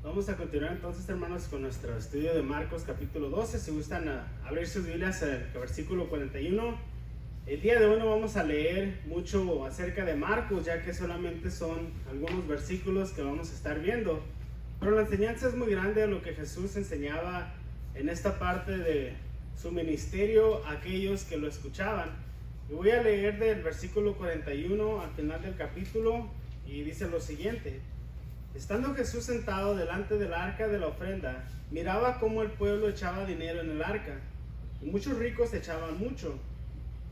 Vamos a continuar entonces, hermanos, con nuestro estudio de Marcos capítulo 12. Si gustan abrir sus Biblias al versículo 41. El día de hoy no vamos a leer mucho acerca de Marcos, ya que solamente son algunos versículos que vamos a estar viendo. Pero la enseñanza es muy grande de lo que Jesús enseñaba en esta parte de su ministerio a aquellos que lo escuchaban. Y voy a leer del versículo 41 al final del capítulo y dice lo siguiente. Estando Jesús sentado delante del arca de la ofrenda, miraba cómo el pueblo echaba dinero en el arca, y muchos ricos echaban mucho.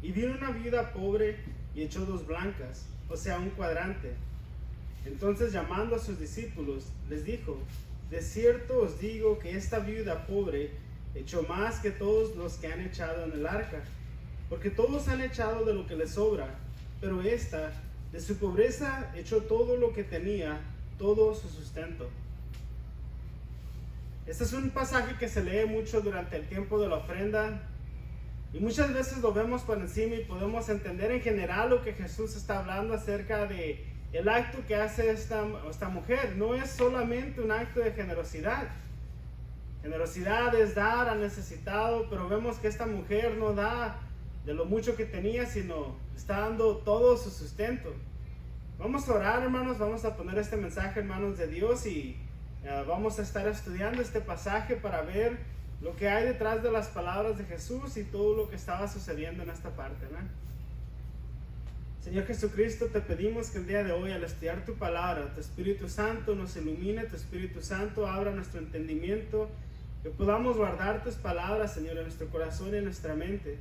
Y vino una viuda pobre y echó 2 blancas, o sea, un cuadrante. Entonces, llamando a sus discípulos, les dijo: de cierto os digo que esta viuda pobre echó más que todos los que han echado en el arca, porque todos han echado de lo que les sobra, pero esta, de su pobreza, echó todo lo que tenía, todo su sustento. Este es un pasaje que se lee mucho durante el tiempo de la ofrenda, y muchas veces lo vemos por encima y podemos entender en general lo que Jesús está hablando acerca de el acto que hace esta mujer. No es solamente un acto de generosidad. Generosidad es dar al necesitado, pero vemos que esta mujer no da de lo mucho que tenía, sino está dando todo su sustento. Vamos a orar, hermanos, vamos a poner este mensaje en manos de Dios y vamos a estar estudiando este pasaje para ver lo que hay detrás de las palabras de Jesús y todo lo que estaba sucediendo en esta parte, ¿no? Señor Jesucristo, te pedimos que el día de hoy, al estudiar tu palabra, tu Espíritu Santo nos ilumine, tu Espíritu Santo abra nuestro entendimiento, que podamos guardar tus palabras, Señor, en nuestro corazón y en nuestra mente.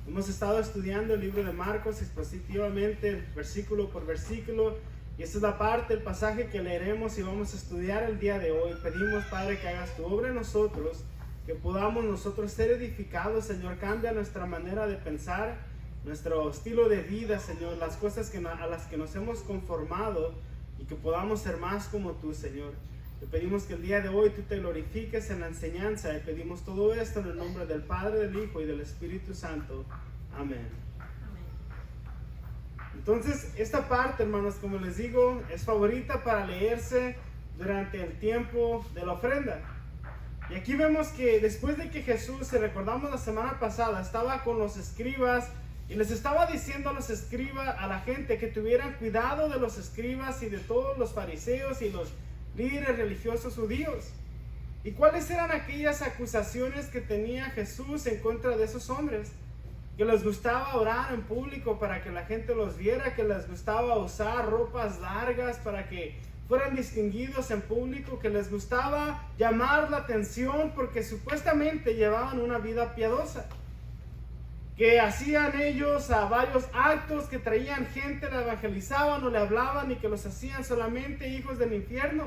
Hemos estado estudiando el libro de Marcos expositivamente, versículo por versículo, y esta es la parte, el pasaje que leeremos y vamos a estudiar el día de hoy. Pedimos, Padre, que hagas tu obra en nosotros, que podamos nosotros ser edificados, Señor. Cambia nuestra manera de pensar, nuestro estilo de vida, Señor, las cosas a las que nos hemos conformado, y que podamos ser más como tú, Señor. Te pedimos que el día de hoy tú te glorifiques en la enseñanza, y pedimos todo esto en el nombre del Padre, del Hijo y del Espíritu Santo. Amén. Entonces, esta parte, hermanos, como les digo, es favorita para leerse durante el tiempo de la ofrenda. Y aquí vemos que después de que Jesús, si recordamos la semana pasada, estaba con los escribas y les estaba diciendo a los escribas, a la gente, que tuvieran cuidado de los escribas y de todos los fariseos y los líderes religiosos judíos. ¿Y cuáles eran aquellas acusaciones que tenía Jesús en contra de esos hombres? Que les gustaba orar en público para que la gente los viera, que les gustaba usar ropas largas para que fueran distinguidos en público, que les gustaba llamar la atención porque supuestamente llevaban una vida piadosa, que hacían ellos a varios actos, que traían gente, la evangelizaban o le hablaban, y que los hacían solamente hijos del infierno,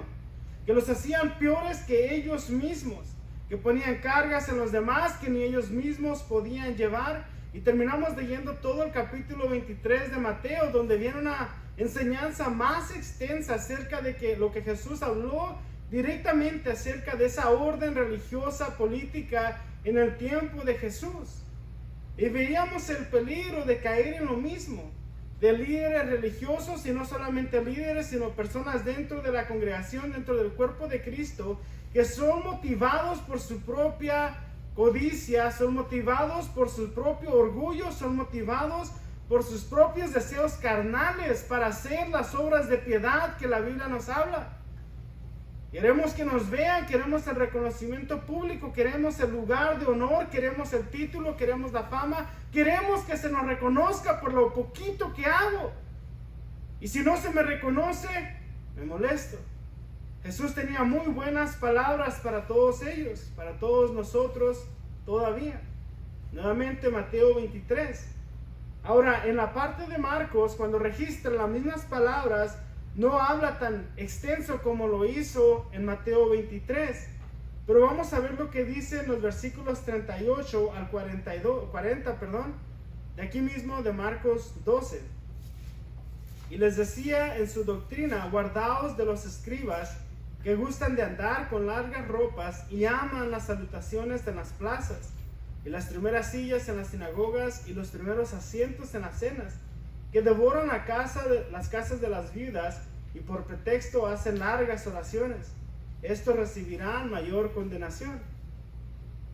que los hacían peores que ellos mismos, que ponían cargas en los demás que ni ellos mismos podían llevar. Y terminamos leyendo todo el capítulo 23 de Mateo, donde viene una enseñanza más extensa acerca de lo que Jesús habló directamente acerca de esa orden religiosa, política en el tiempo de Jesús. Y veíamos el peligro de caer en lo mismo, de líderes religiosos, y no solamente líderes, sino personas dentro de la congregación, dentro del cuerpo de Cristo, que son motivados por su propia codicia, son motivados por su propio orgullo, son motivados por sus propios deseos carnales para hacer las obras de piedad que la Biblia nos habla. Queremos que nos vean, queremos el reconocimiento público, queremos el lugar de honor, queremos el título, queremos la fama, queremos que se nos reconozca por lo poquito que hago. Y si no se me reconoce, me molesto. Jesús tenía muy buenas palabras para todos ellos, para todos nosotros todavía. Nuevamente Mateo 23. Ahora, en la parte de Marcos, cuando registra las mismas palabras, no habla tan extenso como lo hizo en Mateo 23. Pero vamos a ver lo que dice en los versículos 38 al 40, de aquí mismo de Marcos 12. Y les decía en su doctrina: guardaos de los escribas, que gustan de andar con largas ropas y aman las salutaciones de las plazas, y las primeras sillas en las sinagogas y los primeros asientos en las cenas, que devoran las casas de las viudas y por pretexto hacen largas oraciones. estos recibirán mayor condenación.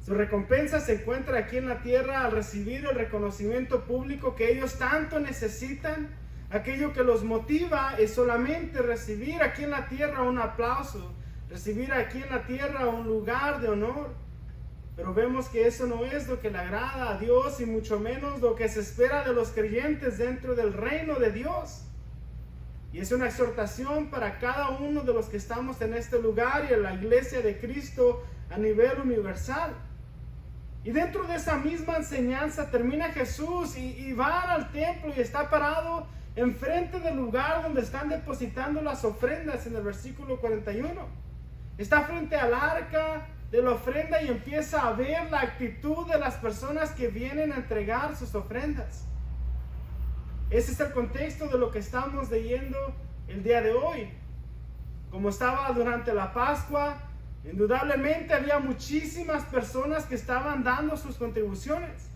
Su recompensa se encuentra aquí en la tierra al recibir el reconocimiento público que ellos tanto necesitan. Aquello que los motiva es solamente recibir aquí en la tierra un aplauso, recibir aquí en la tierra un lugar de honor. Pero vemos que eso no es lo que le agrada a Dios y mucho menos lo que se espera de los creyentes dentro del reino de Dios. Y es una exhortación para cada uno de los que estamos en este lugar y en la iglesia de Cristo a nivel universal. Y dentro de esa misma enseñanza termina Jesús y va al templo y está parado enfrente del lugar donde están depositando las ofrendas en el versículo 41. Está frente al arca de la ofrenda y empieza a ver la actitud de las personas que vienen a entregar sus ofrendas. Ese es el contexto de lo que estamos leyendo el día de hoy. Como estaba durante la Pascua, indudablemente había muchísimas personas que estaban dando sus contribuciones.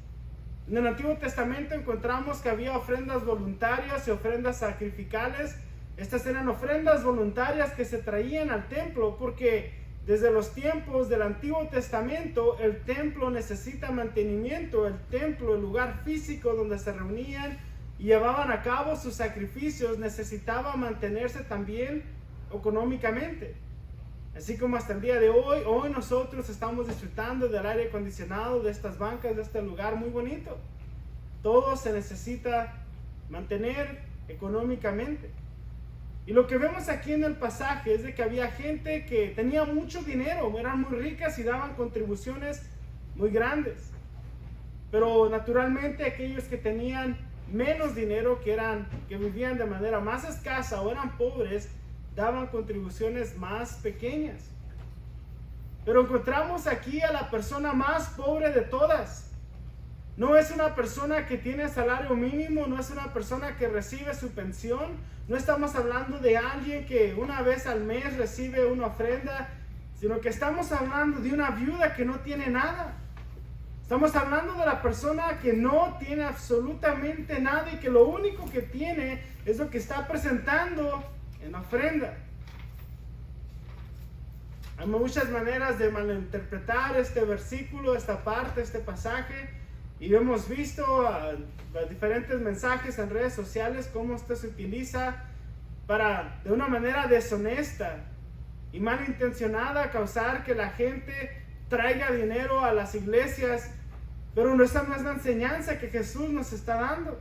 En el Antiguo Testamento encontramos que había ofrendas voluntarias y ofrendas sacrificales. Estas eran ofrendas voluntarias que se traían al templo porque desde los tiempos del Antiguo Testamento el templo necesita mantenimiento. El templo, el lugar físico donde se reunían y llevaban a cabo sus sacrificios, necesitaba mantenerse también económicamente. Así como hasta el día de hoy nosotros estamos disfrutando del aire acondicionado, de estas bancas, de este lugar muy bonito. Todo se necesita mantener económicamente. Y lo que vemos aquí en el pasaje es de que había gente que tenía mucho dinero, eran muy ricas y daban contribuciones muy grandes. Pero naturalmente aquellos que tenían menos dinero, que vivían de manera más escasa o eran pobres, daban contribuciones más pequeñas. Pero encontramos aquí a la persona más pobre de todas. No es una persona que tiene salario mínimo, no es una persona que recibe su pensión, no estamos hablando de alguien que una vez al mes recibe una ofrenda, sino que estamos hablando de una viuda que no tiene nada. Estamos hablando de la persona que no tiene absolutamente nada y que lo único que tiene es lo que está presentando en ofrenda. Hay muchas maneras de malinterpretar este versículo, esta parte, este pasaje, y hemos visto diferentes mensajes en redes sociales cómo esto se utiliza para, de una manera deshonesta y malintencionada, causar que la gente traiga dinero a las iglesias, pero esa no es la enseñanza que Jesús nos está dando.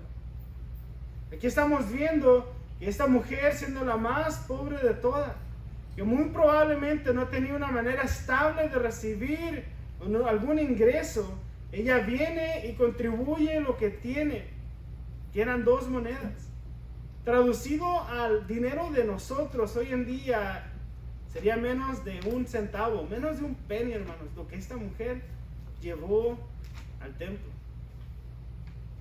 Aquí estamos viendo que esta mujer, siendo la más pobre de todas, que muy probablemente no tenía una manera estable de recibir algún ingreso, ella viene y contribuye lo que tiene, que eran 2 monedas. Traducido al dinero de nosotros hoy en día, sería menos de 1 centavo, menos de un penny, hermanos, lo que esta mujer llevó al templo.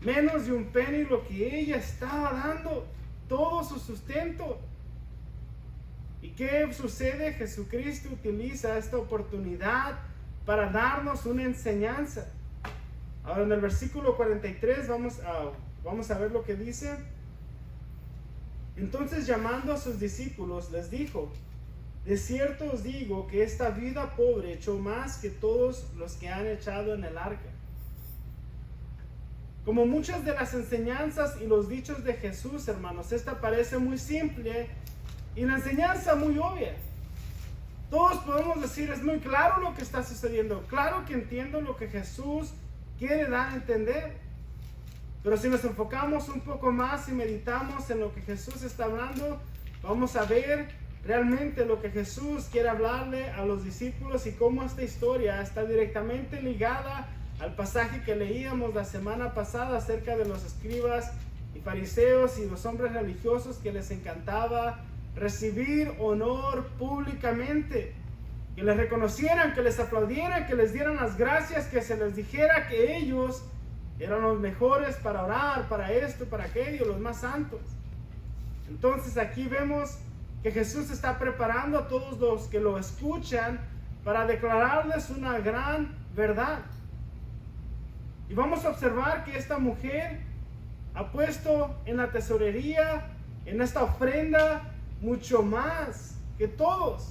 Menos de un penny lo que ella estaba dando, todo su sustento. ¿Y qué sucede? Jesucristo utiliza esta oportunidad para darnos una enseñanza. Ahora en el versículo 43 vamos a ver lo que dice. Entonces, llamando a sus discípulos, les dijo: de cierto os digo que esta vida pobre echó más que todos los que han echado en el arca. Como muchas de las enseñanzas y los dichos de Jesús, hermanos, esta parece muy simple y la enseñanza muy obvia. Todos podemos decir, es muy claro lo que está sucediendo, claro que entiendo lo que Jesús quiere dar a entender. Pero si nos enfocamos un poco más y meditamos en lo que Jesús está hablando, vamos a ver realmente lo que Jesús quiere hablarle a los discípulos y cómo esta historia está directamente ligada al pasaje que leíamos la semana pasada acerca de los escribas y fariseos y los hombres religiosos que les encantaba recibir honor públicamente, que les reconocieran, que les aplaudieran, que les dieran las gracias, que se les dijera que ellos eran los mejores para orar, para esto, para aquello, los más santos. Entonces aquí vemos que Jesús está preparando a todos los que lo escuchan para declararles una gran verdad. Y vamos a observar que esta mujer ha puesto en la tesorería, en esta ofrenda, mucho más que todos.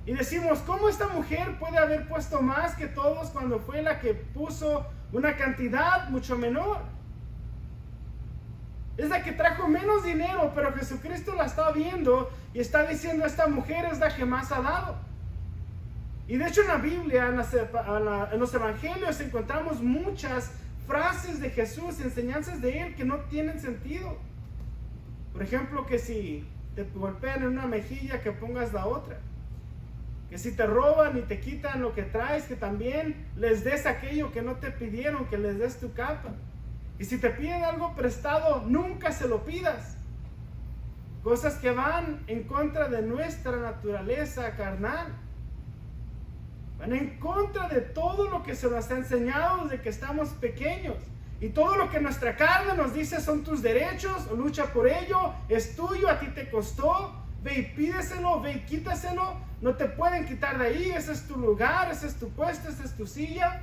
Y decimos, ¿cómo esta mujer puede haber puesto más que todos cuando fue la que puso una cantidad mucho menor? Es la que trajo menos dinero, pero Jesucristo la está viendo y está diciendo, esta mujer es la que más ha dado. Y de hecho en la Biblia, en los evangelios, encontramos muchas frases de Jesús, enseñanzas de Él que no tienen sentido. Por ejemplo, que si te golpean en una mejilla, que pongas la otra. Que si te roban y te quitan lo que traes, que también les des aquello que no te pidieron, que les des tu capa. Y si te piden algo prestado, nunca se lo pidas. Cosas que van en contra de nuestra naturaleza carnal. Van en contra de todo lo que se nos ha enseñado desde que estamos pequeños. Y todo lo que nuestra carne nos dice son tus derechos, lucha por ello, es tuyo, a ti te costó. Ve y pídeselo, ve y quítaselo. No te pueden quitar de ahí, ese es tu lugar, ese es tu puesto, esa es tu silla.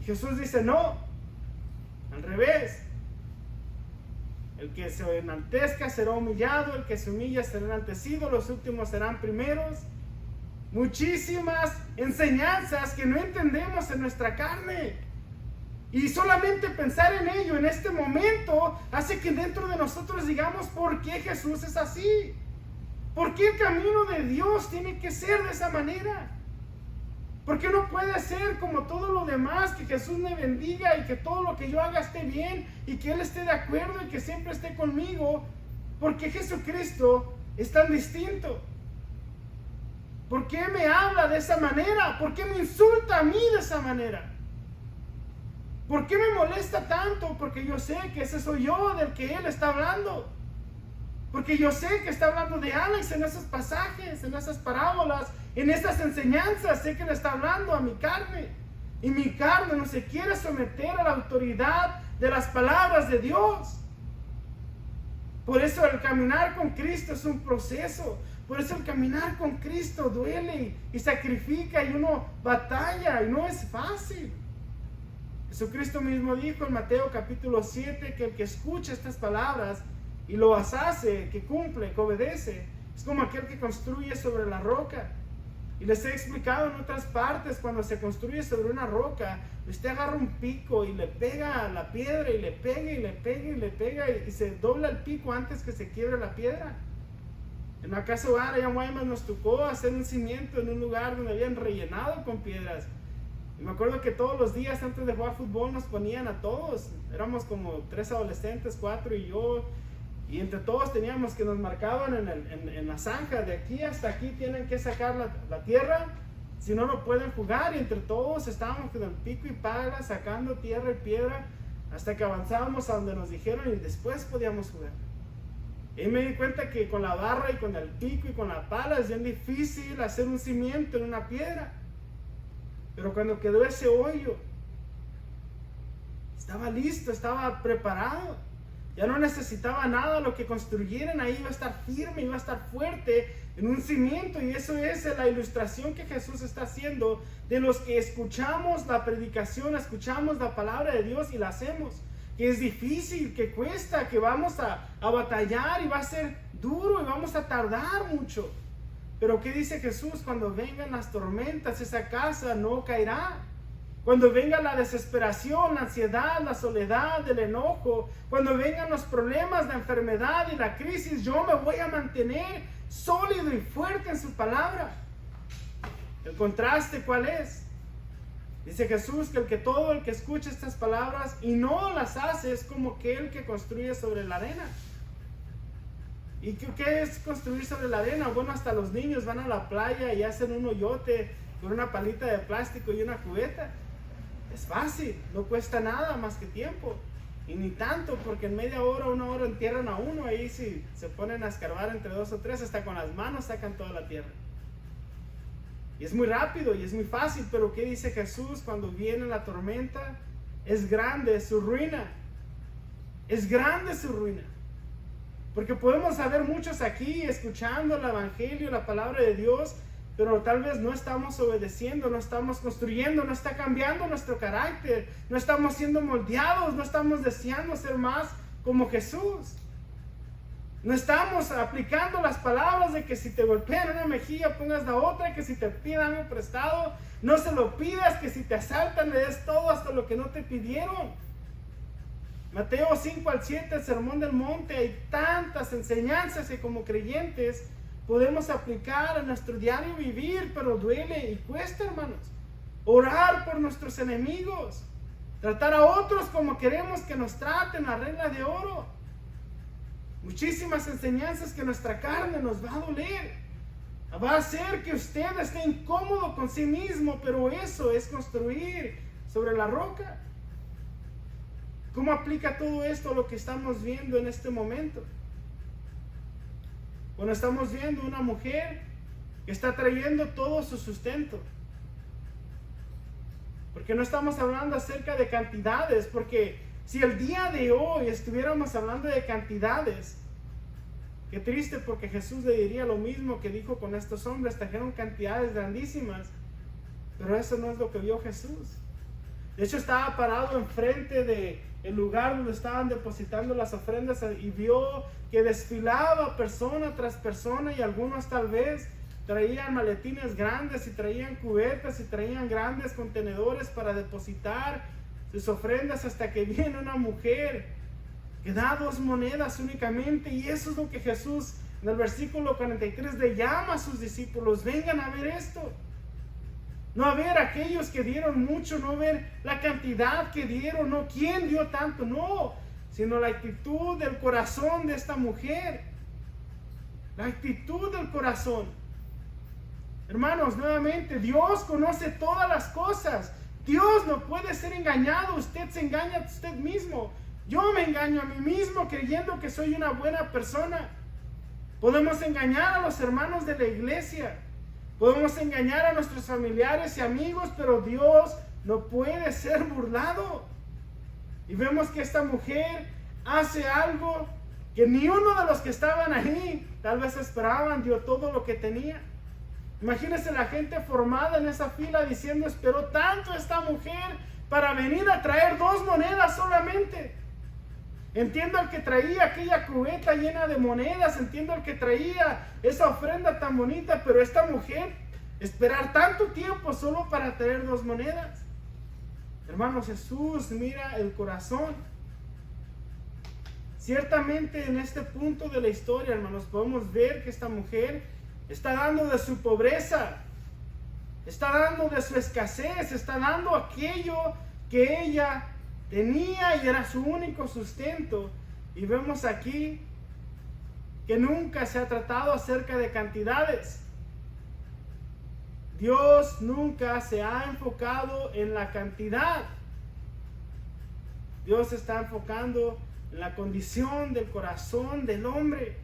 Y Jesús dice, no, al revés. El que se enaltezca será humillado, el que se humilla será enaltecido, los últimos serán primeros. Muchísimas enseñanzas que no entendemos en nuestra carne. Y solamente pensar en ello en este momento hace que dentro de nosotros digamos, ¿por qué Jesús es así? ¿Por qué el camino de Dios tiene que ser de esa manera? ¿Por qué no puede ser como todo lo demás, que Jesús me bendiga y que todo lo que yo haga esté bien y que Él esté de acuerdo y que siempre esté conmigo? ¿Por qué Jesucristo es tan distinto? ¿Por qué me habla de esa manera? ¿Por qué me insulta a mí de esa manera? ¿Por qué me molesta tanto? Porque yo sé que ese soy yo del que Él está hablando. Porque yo sé que está hablando de Alex en esos pasajes, en esas parábolas, en esas enseñanzas. Sé que le está hablando a mi carne. Y mi carne no se quiere someter a la autoridad de las palabras de Dios. Por eso el caminar con Cristo es un proceso. Por eso el caminar con Cristo duele y sacrifica y uno batalla y no es fácil. Jesucristo mismo dijo en Mateo capítulo 7 que el que escucha estas palabras y lo hace, que cumple, que obedece, es como aquel que construye sobre la roca. Y les he explicado en otras partes, cuando se construye sobre una roca, usted agarra un pico y le pega a la piedra y le pega y le pega y le pega y se dobla el pico antes que se quiebre la piedra. En la casa hogar allá en Guaymas nos tocó hacer un cimiento en un lugar donde habían rellenado con piedras. Y me acuerdo que todos los días antes de jugar fútbol nos ponían a todos. Éramos como 3 adolescentes, 4 y yo. Y entre todos teníamos que nos marcaban en la zanja. De aquí hasta aquí tienen que sacar la tierra. Si no, no pueden jugar. Y entre todos estábamos con el pico y pala sacando tierra y piedra hasta que avanzábamos a donde nos dijeron y después podíamos jugar. Y me di cuenta que con la barra y con el pico y con la pala es bien difícil hacer un cimiento en una piedra. Pero cuando quedó ese hoyo, estaba listo, estaba preparado. Ya no necesitaba nada, lo que construyeran ahí iba a estar firme, iba a estar fuerte en un cimiento. Y eso es la ilustración que Jesús está haciendo de los que escuchamos la predicación, escuchamos la palabra de Dios y la hacemos. Que es difícil, que cuesta, que vamos a batallar y va a ser duro y vamos a tardar mucho. Pero ¿qué dice Jesús? Cuando vengan las tormentas, esa casa no caerá. Cuando venga la desesperación, la ansiedad, la soledad, el enojo, cuando vengan los problemas, la enfermedad y la crisis, yo me voy a mantener sólido y fuerte en su palabra. ¿El contraste cuál es? Dice Jesús que todo el que escucha estas palabras y no las hace es como aquel que construye sobre la arena. ¿Y qué es construir sobre la arena? Bueno, hasta los niños van a la playa y hacen un hoyote con una palita de plástico y una cubeta. Es fácil, no cuesta nada más que tiempo. Y ni tanto, porque en media hora, 1 hora entierran a uno. Ahí si se ponen a escarbar entre 2 o 3, hasta con las manos sacan toda la tierra. Y es muy rápido y es muy fácil, pero ¿qué dice Jesús cuando viene la tormenta? Es grande su ruina. Es grande su ruina. Porque podemos haber muchos aquí escuchando el evangelio, la palabra de Dios, pero tal vez no estamos obedeciendo, no estamos construyendo, no está cambiando nuestro carácter, no estamos siendo moldeados, no estamos deseando ser más como Jesús. No estamos aplicando las palabras de que si te golpean una mejilla pongas la otra, que si te piden algo prestado no se lo pidas, que si te asaltan le des todo hasta lo que no te pidieron. Mateo 5-7, el Sermón del Monte, hay tantas enseñanzas que como creyentes podemos aplicar a nuestro diario vivir, pero duele y cuesta, hermanos. Orar por nuestros enemigos, tratar a otros como queremos que nos traten, la regla de oro. Muchísimas enseñanzas que nuestra carne nos va a doler. Va a hacer que usted esté incómodo con sí mismo, pero eso es construir sobre la roca. ¿Cómo aplica todo esto a lo que estamos viendo en este momento? Bueno, estamos viendo una mujer que está trayendo todo su sustento. Porque no estamos hablando acerca de cantidades, porque si el día de hoy estuviéramos hablando de cantidades, qué triste, porque Jesús le diría lo mismo que dijo con estos hombres, trajeron cantidades grandísimas, pero eso no es lo que vio Jesús. De hecho, estaba parado enfrente del lugar donde estaban depositando las ofrendas y vio que desfilaba persona tras persona, y algunos tal vez traían maletines grandes y traían cubetas y traían grandes contenedores para depositar sus ofrendas, hasta que viene una mujer que da 2 monedas únicamente. Y eso es lo que Jesús en el versículo 43 le llama a sus discípulos: vengan a ver esto. No a ver aquellos que dieron mucho, no ver la cantidad que dieron, no quién dio tanto, no, sino la actitud del corazón de esta mujer. La actitud del corazón. Hermanos, nuevamente, Dios conoce todas las cosas. Dios no puede ser engañado. Usted se engaña a usted mismo. Yo me engaño a mí mismo creyendo que soy una buena persona. Podemos engañar a los hermanos de la iglesia. Podemos engañar a nuestros familiares y amigos, pero Dios no puede ser burlado. Y vemos que esta mujer hace algo que ni uno de los que estaban ahí tal vez esperaban. Dio todo lo que tenía. Imagínense la gente formada en esa fila diciendo: esperó tanto esta mujer para venir a traer 2 monedas solamente. Entiendo al que traía aquella cubeta llena de monedas, entiendo al que traía esa ofrenda tan bonita, pero esta mujer, esperar tanto tiempo solo para traer 2 monedas. Hermanos, Jesús mira el corazón. Ciertamente en este punto de la historia, hermanos, podemos ver que esta mujer está dando de su pobreza, está dando de su escasez, está dando aquello que ella tenía y era su único sustento. Y vemos aquí que nunca se ha tratado acerca de cantidades. Dios nunca se ha enfocado en la cantidad. Dios se está enfocando en la condición del corazón del hombre.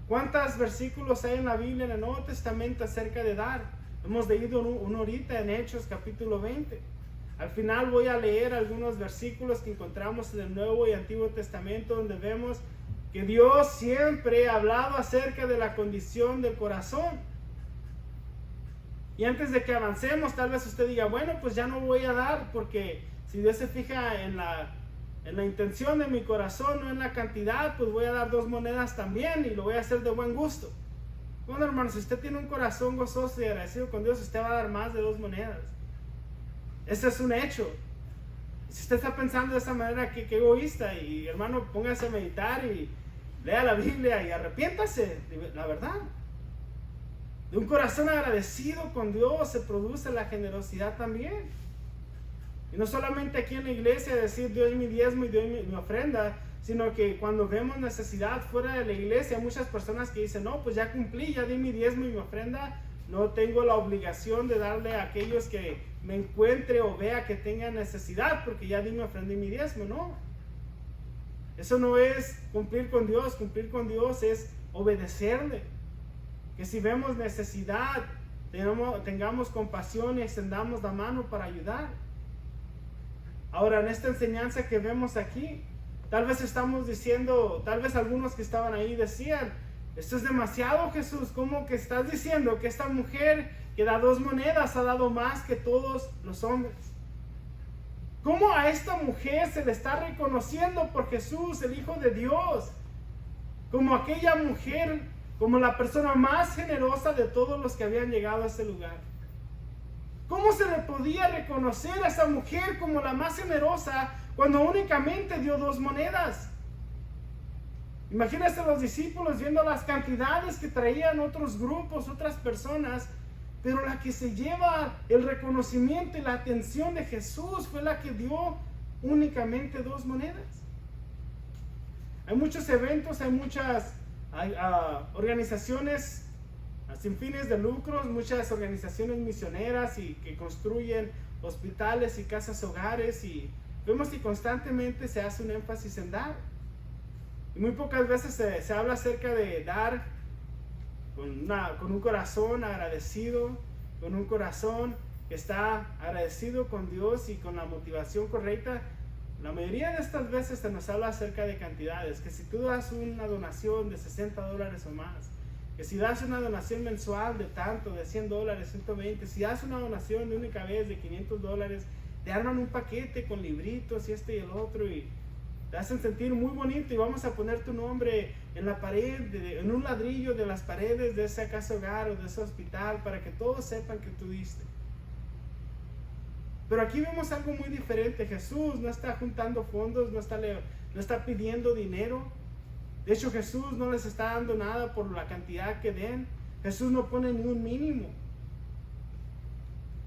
¿Cuántos versículos hay en la Biblia, en el Nuevo Testamento, acerca de dar? Hemos leído uno ahorita en Hechos capítulo 20. Al final voy a leer algunos versículos que encontramos en el Nuevo y Antiguo Testamento, donde vemos que Dios siempre ha hablado acerca de la condición del corazón. Y antes de que avancemos, tal vez usted diga: bueno, pues ya no voy a dar, porque si Dios se fija en la intención de mi corazón, no en la cantidad, pues voy a dar 2 monedas también y lo voy a hacer de buen gusto. Bueno, hermanos, si usted tiene un corazón gozoso y agradecido con Dios, usted va a dar más de 2 monedas. Ese es un hecho. Si usted está pensando de esa manera, qué egoísta. Y hermano, póngase a meditar y lea la Biblia y arrepiéntase, la verdad. De un corazón agradecido con Dios se produce la generosidad también. Y no solamente aquí en la iglesia decir: doy mi diezmo y doy mi ofrenda, sino que cuando vemos necesidad fuera de la iglesia, hay muchas personas que dicen: no, pues ya cumplí, ya di mi diezmo y mi ofrenda, no tengo la obligación de darle a aquellos que me encuentre o vea que tengan necesidad, porque ya di mi ofrenda y mi diezmo. No, eso no es cumplir con Dios. Cumplir con Dios es obedecerle. Que si vemos necesidad, tengamos compasión y extendamos la mano para ayudar. Ahora, en esta enseñanza que vemos aquí, tal vez estamos diciendo, tal vez algunos que estaban ahí decían: esto es demasiado, Jesús. ¿Cómo que estás diciendo que esta mujer que da 2 monedas ha dado más que todos los hombres? ¿Cómo a esta mujer se le está reconociendo por Jesús, el Hijo de Dios? como aquella mujer, como la persona más generosa de todos los que habían llegado a ese lugar. ¿Cómo se le podía reconocer a esa mujer como la más generosa cuando únicamente dio 2 monedas? Imagínense los discípulos viendo las cantidades que traían otros grupos, otras personas, pero la que se lleva el reconocimiento y la atención de Jesús fue la que dio únicamente 2 monedas. Hay muchos eventos, hay muchas organizaciones sin fines de lucros, muchas organizaciones misioneras y que construyen hospitales y casas hogares, y vemos que constantemente se hace un énfasis en dar. Y muy pocas veces se habla acerca de dar con un corazón agradecido, con un corazón que está agradecido con Dios y con la motivación correcta. La mayoría de estas veces se nos habla acerca de cantidades, que si tú das una donación de $60 o más, que si das una donación mensual de tanto, de $100, 120, si das una donación de única vez de $500, te arman un paquete con libritos y esto y el otro, y te hacen sentir muy bonito, y vamos a poner tu nombre en la pared, en un ladrillo de las paredes de esa casa hogar o de ese hospital, para que todos sepan que tú diste. Pero aquí vemos algo muy diferente. Jesús no está juntando fondos, no está pidiendo dinero. De hecho, Jesús no les está dando nada por la cantidad que den. Jesús no pone ni un mínimo.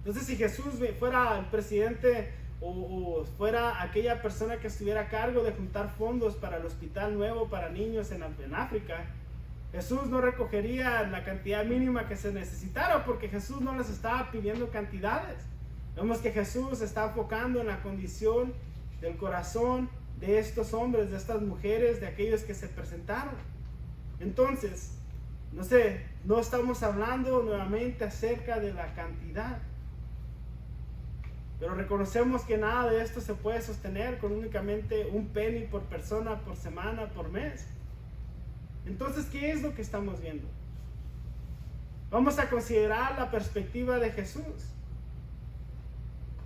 Entonces, si Jesús fuera el presidente o fuera aquella persona que estuviera a cargo de juntar fondos para el hospital nuevo para niños en África, Jesús no recogería la cantidad mínima que se necesitara, porque Jesús no les estaba pidiendo cantidades. Vemos que Jesús se está enfocando en la condición del corazón de estos hombres, de estas mujeres, de aquellos que se presentaron. Entonces, no estamos hablando nuevamente acerca de la cantidad, pero reconocemos que nada de esto se puede sostener con únicamente un penny por persona, por semana, por mes. Entonces, ¿qué es lo que estamos viendo? Vamos a considerar la perspectiva de Jesús.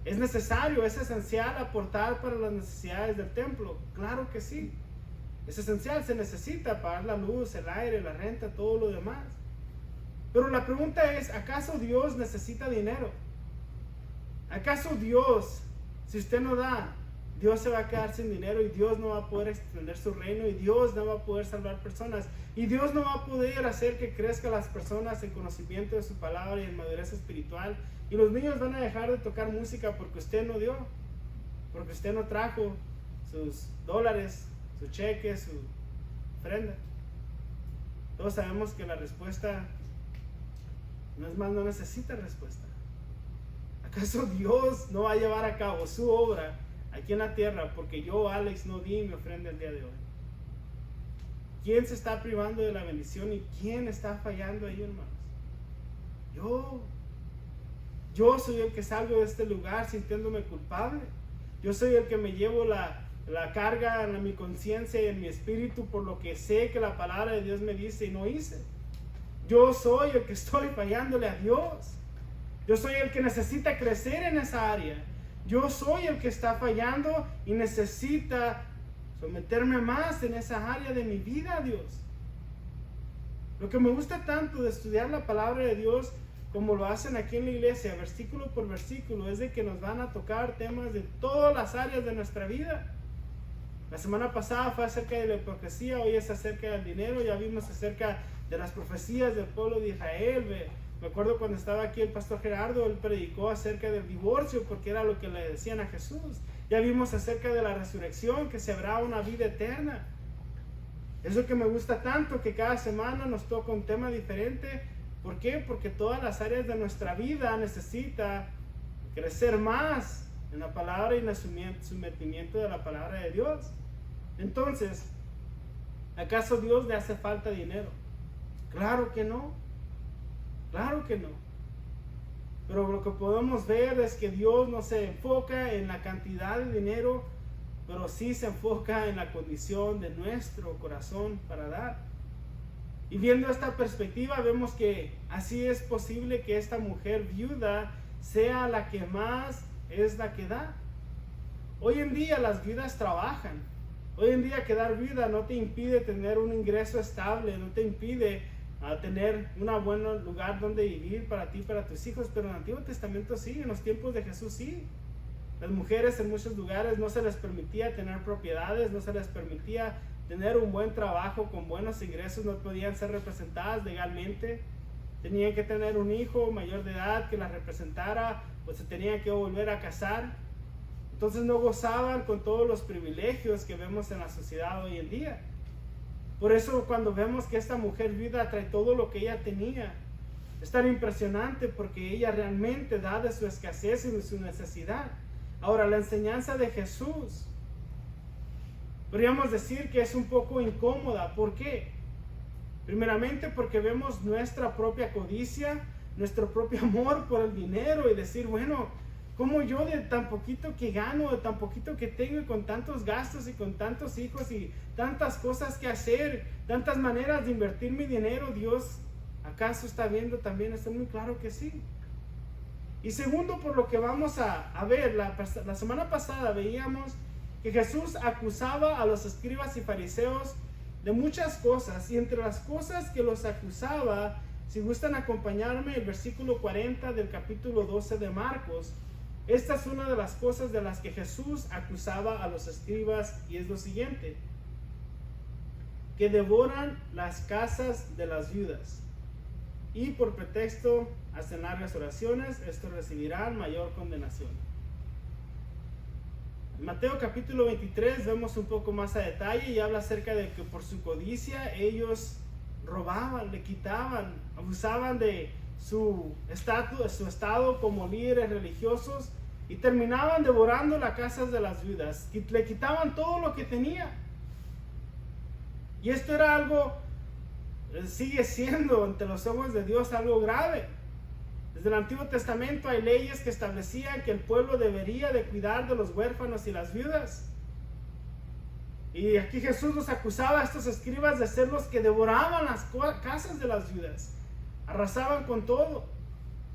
¿Es necesario, es esencial aportar para las necesidades del templo? Claro que sí. Es esencial, se necesita pagar la luz, el aire, la renta, todo lo demás. Pero la pregunta es, ¿acaso Dios necesita dinero? ¿Acaso Dios, si usted no da, Dios se va a quedar sin dinero y Dios no va a poder extender su reino y Dios no va a poder salvar personas y Dios no va a poder hacer que crezcan las personas en conocimiento de su palabra y en madurez espiritual? Y los niños van a dejar de tocar música porque usted no dio, porque usted no trajo sus dólares, su cheque, su ofrenda. Todos sabemos que la respuesta no necesita respuesta. ¿Acaso Dios no va a llevar a cabo su obra aquí en la tierra porque yo, Alex, no di mi ofrenda el día de hoy? ¿Quién se está privando de la bendición y quién está fallando ahí, hermanos? Yo soy el que salgo de este lugar sintiéndome culpable. Yo soy el que me llevo la carga en mi conciencia y en mi espíritu por lo que sé que la palabra de Dios me dice y no hice. Yo soy el que estoy fallándole a Dios. Yo soy el que necesita crecer en esa área. Yo soy el que está fallando y necesita someterme más en esa área de mi vida a Dios. Lo que me gusta tanto de estudiar la palabra de Dios, como lo hacen aquí en la iglesia, versículo por versículo, es de que nos van a tocar temas de todas las áreas de nuestra vida. La semana pasada fue acerca de la hipocresía, hoy es acerca del dinero, ya vimos acerca de las profecías del pueblo de Israel. Me acuerdo cuando estaba aquí el pastor Gerardo, él predicó acerca del divorcio porque era lo que le decían a Jesús. Ya vimos acerca de la resurrección, que se habrá una vida eterna. Es lo que me gusta tanto, que cada semana nos toca un tema diferente. ¿Por qué? Porque todas las áreas de nuestra vida necesitan crecer más en la palabra y en el sometimiento de la palabra de Dios. Entonces, ¿acaso Dios le hace falta dinero? Claro que no. Claro que no. Pero lo que podemos ver es que Dios no se enfoca en la cantidad de dinero, pero sí se enfoca en la condición de nuestro corazón para dar. Y viendo esta perspectiva, vemos que así es posible que esta mujer viuda sea la que más es la que da. Hoy en día las viudas trabajan. Hoy en día quedar viuda no te impide tener un ingreso estable, no te impide tener un buen lugar donde vivir para ti y para tus hijos, pero en el Antiguo Testamento sí, en los tiempos de Jesús sí. Las mujeres en muchos lugares no se les permitía tener propiedades, no se les permitía tener un buen trabajo con buenos ingresos, no podían ser representadas legalmente. Tenían que tener un hijo mayor de edad que las representara, pues se tenían que volver a casar. Entonces no gozaban con todos los privilegios que vemos en la sociedad hoy en día. Por eso cuando vemos que esta mujer viuda trae todo lo que ella tenía, es tan impresionante porque ella realmente da de su escasez y de su necesidad. Ahora, la enseñanza de Jesús, podríamos decir que es un poco incómoda. ¿Por qué? Primeramente porque vemos nuestra propia codicia, nuestro propio amor por el dinero y decir, bueno, ¿cómo yo de tan poquito que gano, de tan poquito que tengo y con tantos gastos y con tantos hijos y tantas cosas que hacer, tantas maneras de invertir mi dinero, Dios acaso está viendo también? Está muy claro que sí. Y segundo, por lo que vamos a ver, la semana pasada veíamos que Jesús acusaba a los escribas y fariseos de muchas cosas, y entre las cosas que los acusaba, si gustan acompañarme, el versículo 40 del capítulo 12 de Marcos, esta es una de las cosas de las que Jesús acusaba a los escribas, y es lo siguiente: que devoran las casas de las viudas, y por pretexto hacen largas oraciones, estos recibirán mayor condenación. En Mateo capítulo 23 vemos un poco más a detalle y habla acerca de que por su codicia ellos robaban, le quitaban, abusaban de su estado como líderes religiosos y terminaban devorando las casas de las viudas y le quitaban todo lo que tenía. Y esto era algo, sigue siendo ante los ojos de Dios algo grave. Desde el Antiguo Testamento hay leyes que establecían que el pueblo debería de cuidar de los huérfanos y las viudas. Y aquí Jesús los acusaba a estos escribas de ser los que devoraban las casas de las viudas. Arrasaban con todo.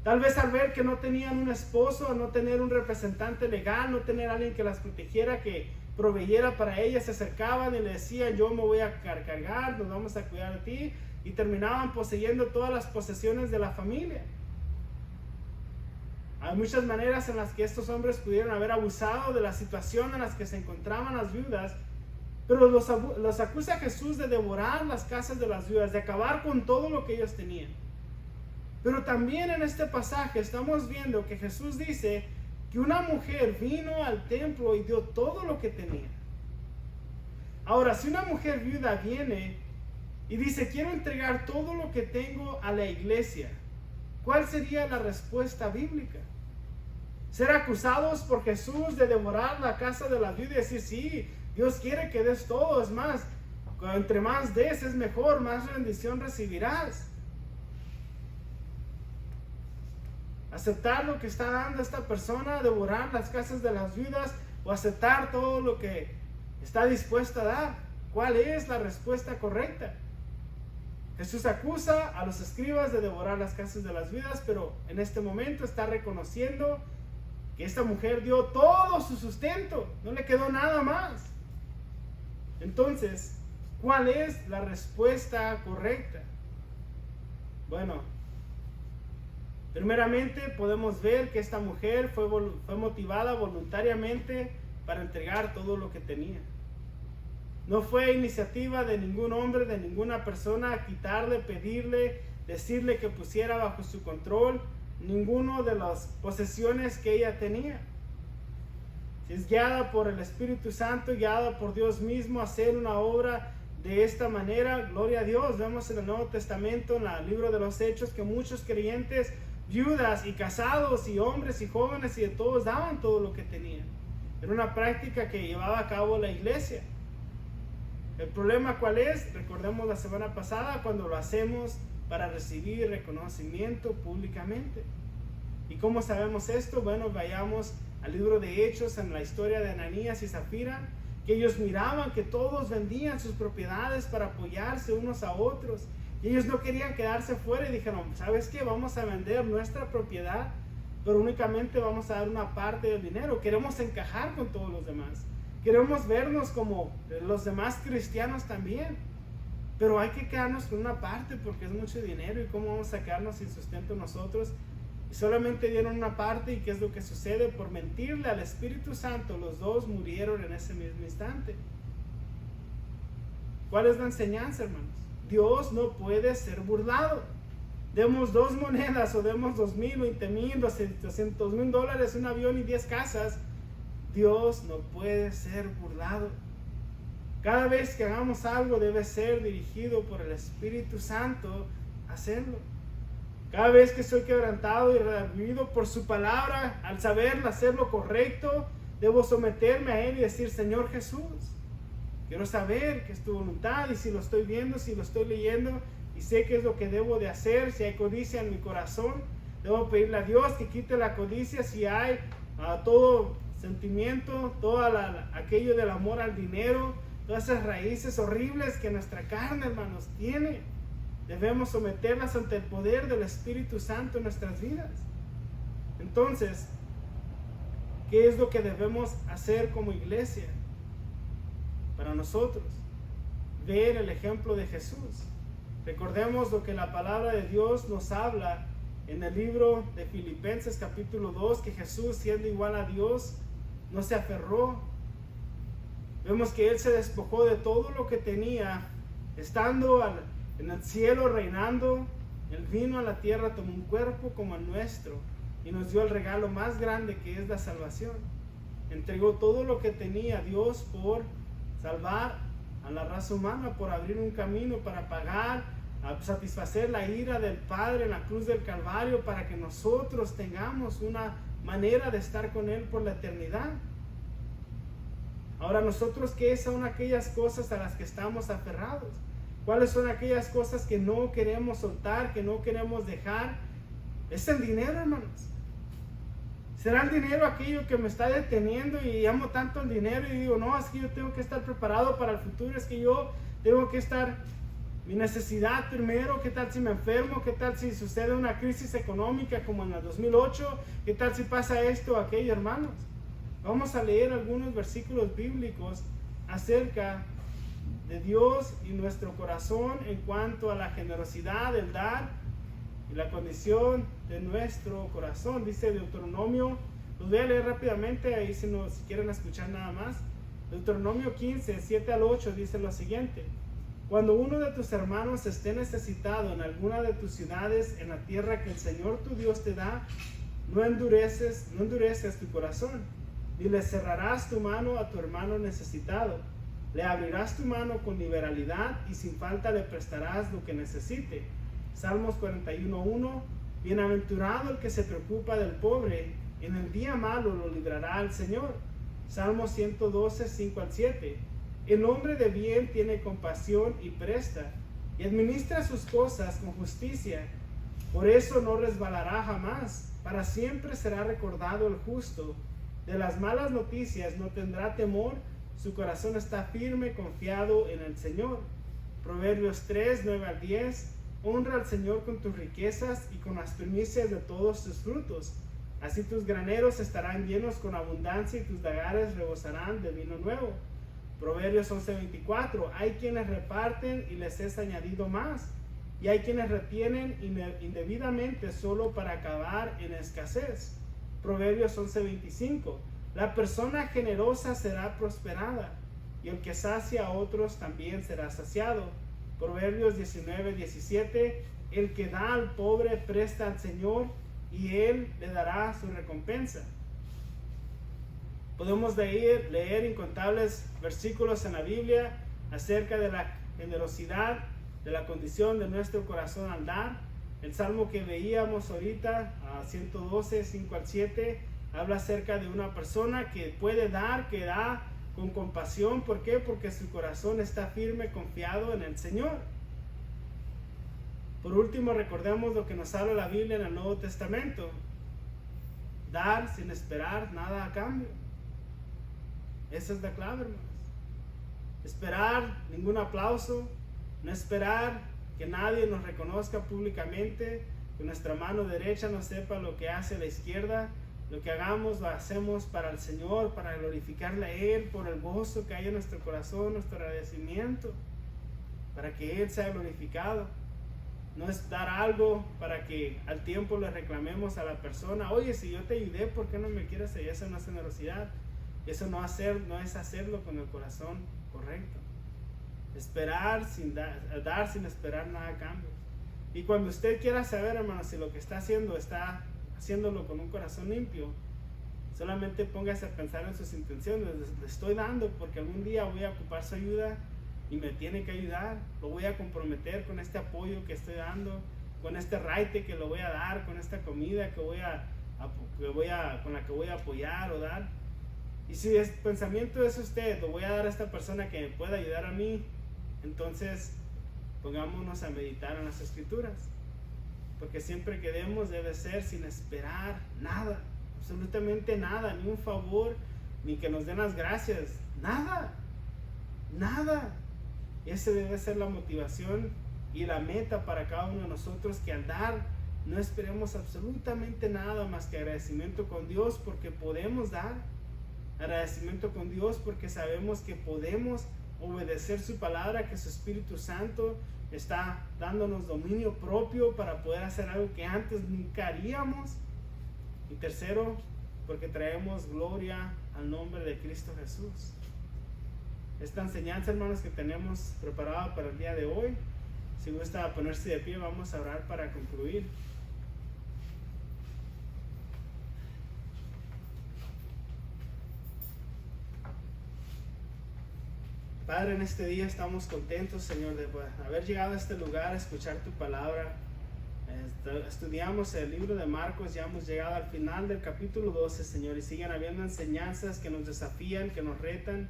Tal vez al ver que no tenían un esposo, no tener un representante legal, no tener alguien que las protegiera, que proveyera para ellas, se acercaban y le decían, yo me voy a cargar, nos vamos a cuidar de ti, y terminaban poseyendo todas las posesiones de la familia. Hay muchas maneras en las que estos hombres pudieron haber abusado de la situación en las que se encontraban las viudas, pero los acusa Jesús de devorar las casas de las viudas, de acabar con todo lo que ellos tenían. Pero también en este pasaje estamos viendo que Jesús dice que una mujer vino al templo y dio todo lo que tenía. Ahora, si una mujer viuda viene y dice, quiero entregar todo lo que tengo a la iglesia, ¿cuál sería la respuesta bíblica? ¿Ser acusados por Jesús de devorar la casa de la viuda y decir, sí, Dios quiere que des todo, es más, entre más des es mejor, más bendición recibirás? Aceptar lo que está dando esta persona, devorar las casas de las viudas, o aceptar todo lo que está dispuesta a dar. ¿Cuál es la respuesta correcta? Jesús acusa a los escribas de devorar las casas de las viudas, pero en este momento está reconociendo que esta mujer dio todo su sustento, no le quedó nada más. Entonces, ¿cuál es la respuesta correcta? Bueno, primeramente podemos ver que esta mujer fue motivada voluntariamente para entregar todo lo que tenía. No fue iniciativa de ningún hombre, de ninguna persona, quitarle, pedirle, decirle que pusiera bajo su control ninguno de las posesiones que ella tenía. Si es guiada por el Espíritu Santo, guiada por Dios mismo a hacer una obra de esta manera, gloria a Dios. Vemos en el Nuevo Testamento, en el libro de los Hechos, que muchos creyentes, viudas y casados y hombres y jóvenes y de todos daban todo lo que tenían. Era una práctica que llevaba a cabo la iglesia. El problema, ¿cuál es? Recordemos la semana pasada, cuando lo hacemos para recibir reconocimiento públicamente. ¿Y cómo sabemos esto? Bueno, vayamos al libro de Hechos, en la historia de Ananías y Zafira, que ellos miraban que todos vendían sus propiedades para apoyarse unos a otros, y ellos no querían quedarse fuera y dijeron, ¿sabes qué? Vamos a vender nuestra propiedad, pero únicamente vamos a dar una parte del dinero, queremos encajar con todos los demás. Queremos vernos como los demás cristianos también. Pero hay que quedarnos con una parte porque es mucho dinero. ¿Y cómo vamos a quedarnos sin sustento nosotros? Y solamente dieron una parte. ¿Y qué es lo que sucede? Por mentirle al Espíritu Santo, los dos murieron en ese mismo instante. ¿Cuál es la enseñanza, hermanos? Dios no puede ser burlado. Demos 2 monedas o demos 2,000, 20,000, $200,000, un avión y 10 casas. Dios no puede ser burlado. Cada vez que hagamos algo debe ser dirigido por el Espíritu Santo a hacerlo. Cada vez que soy quebrantado y redarguido por su palabra, al saber hacer lo correcto, debo someterme a Él y decir: Señor Jesús, quiero saber que es tu voluntad, y si lo estoy viendo, si lo estoy leyendo y sé qué es lo que debo de hacer. Si hay codicia en mi corazón, debo pedirle a Dios que quite la codicia. Si hay todo sentimiento, todo aquello del amor al dinero, todas esas raíces horribles que nuestra carne, hermanos, tiene, debemos someterlas ante el poder del Espíritu Santo en nuestras vidas. Entonces, ¿qué es lo que debemos hacer como iglesia? Para nosotros, ver el ejemplo de Jesús. Recordemos lo que la palabra de Dios nos habla en el libro de Filipenses capítulo 2, que Jesús, siendo igual a Dios, no se aferró. Vemos que Él se despojó de todo lo que tenía, estando en el cielo reinando. Él vino a la tierra, tomó un cuerpo como el nuestro y nos dio el regalo más grande, que es la salvación. Entregó todo lo que tenía a Dios por salvar a la raza humana, por abrir un camino para pagar, a satisfacer la ira del Padre en la cruz del Calvario, para que nosotros tengamos una manera de estar con Él por la eternidad. Ahora, nosotros, ¿qué son aquellas cosas a las que estamos aferrados? ¿Cuáles son aquellas cosas que no queremos soltar, que no queremos dejar? Es el dinero, hermanos. ¿Será el dinero aquello que me está deteniendo y amo tanto el dinero y digo: no, es que yo tengo que estar preparado para el futuro, es que yo tengo que estar mi necesidad primero? ¿Qué tal si me enfermo? ¿Qué tal si sucede una crisis económica como en el 2008? ¿Qué tal si pasa esto o aquello, hermanos? Vamos a leer algunos versículos bíblicos acerca de Dios y nuestro corazón en cuanto a la generosidad, el dar y la condición de nuestro corazón. Dice Deuteronomio, los voy a leer rápidamente, ahí si quieren escuchar nada más. Deuteronomio 15, 7 al 8 dice lo siguiente: cuando uno de tus hermanos esté necesitado en alguna de tus ciudades en la tierra que el Señor tu Dios te da, no endurezcas tu corazón, ni le cerrarás tu mano a tu hermano necesitado. Le abrirás tu mano con liberalidad y sin falta le prestarás lo que necesite. Salmos 41:1. Bienaventurado el que se preocupa del pobre, en el día malo lo librará el Señor. Salmos 112, 5 al 7. El hombre de bien tiene compasión y presta, y administra sus cosas con justicia. Por eso no resbalará jamás, para siempre será recordado el justo. De las malas noticias no tendrá temor, su corazón está firme, confiado en el Señor. Proverbios 3, 9 al 10. Honra al Señor con tus riquezas y con las primicias de todos tus frutos. Así tus graneros estarán llenos con abundancia y tus lagares rebosarán de vino nuevo. Proverbios 11:24. Hay quienes reparten y les es añadido más, y hay quienes retienen indebidamente solo para acabar en escasez. Proverbios 11:25. La persona generosa será prosperada, y el que sacia a otros también será saciado. Proverbios 19:17. El que da al pobre presta al Señor, y Él le dará su recompensa. Podemos leer incontables versículos en la Biblia acerca de la generosidad, de la condición de nuestro corazón al dar. El salmo que veíamos ahorita, 112, 5 al 7, habla acerca de una persona que puede dar, que da con compasión. ¿Por qué? Porque su corazón está firme, confiado en el Señor. Por último, recordemos lo que nos habla la Biblia en el Nuevo Testamento: dar sin esperar nada a cambio. Esa es la clave, hermanos. Esperar ningún aplauso, no esperar que nadie nos reconozca públicamente, que nuestra mano derecha no sepa lo que hace la izquierda, lo que hagamos lo hacemos para el Señor, para glorificarle a Él, por el gozo que hay en nuestro corazón, nuestro agradecimiento, para que Él sea glorificado. No es dar algo para que al tiempo le reclamemos a la persona, oye, si yo te ayudé, ¿por qué no me quieres ayudar? Eso no es generosidad. Eso no es hacerlo con el corazón correcto. Esperar sin dar sin esperar nada a cambio. Y cuando usted quiera saber, hermano, si lo que está haciéndolo con un corazón limpio, solamente póngase a pensar en sus intenciones. Le estoy dando porque algún día voy a ocupar su ayuda y me tiene que ayudar. Lo voy a comprometer con este apoyo que estoy dando, con este raite que lo voy a dar, con esta comida con la que voy a apoyar o dar. Y si el pensamiento es usted, lo voy a dar a esta persona que me pueda ayudar a mí, entonces pongámonos a meditar en las Escrituras. Porque siempre que demos debe ser sin esperar nada, absolutamente nada, ni un favor, ni que nos den las gracias, nada, nada. Esa debe ser la motivación y la meta para cada uno de nosotros, que al dar no esperemos absolutamente nada más que agradecimiento con Dios porque podemos dar, agradecimiento con Dios porque sabemos que podemos obedecer su palabra, que su Espíritu Santo está dándonos dominio propio para poder hacer algo que antes nunca haríamos. Y tercero, porque traemos gloria al nombre de Cristo Jesús. Esta enseñanza, hermanos, que tenemos preparada para el día de hoy, si gusta ponerse de pie, vamos a orar para concluir. Padre, en este día estamos contentos, Señor, de haber llegado a este lugar a escuchar tu palabra. Estudiamos el libro de Marcos, ya hemos llegado al final del capítulo 12, Señor, y siguen habiendo enseñanzas que nos desafían, que nos retan.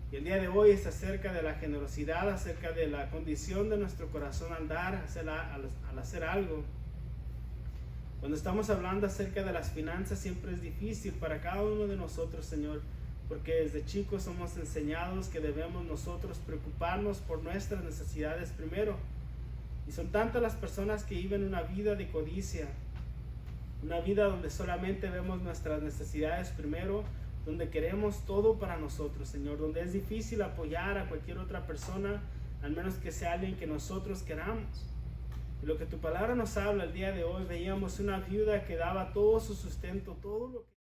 Y el día de hoy es acerca de la generosidad, acerca de la condición de nuestro corazón al dar, al hacer algo. Cuando estamos hablando acerca de las finanzas, siempre es difícil para cada uno de nosotros, Señor, porque desde chicos somos enseñados que debemos nosotros preocuparnos por nuestras necesidades primero. Y son tantas las personas que viven una vida de codicia, una vida donde solamente vemos nuestras necesidades primero, donde queremos todo para nosotros, Señor, donde es difícil apoyar a cualquier otra persona, al menos que sea alguien que nosotros queramos. Y lo que tu palabra nos habla el día de hoy, veíamos una viuda que daba todo su sustento, todo lo que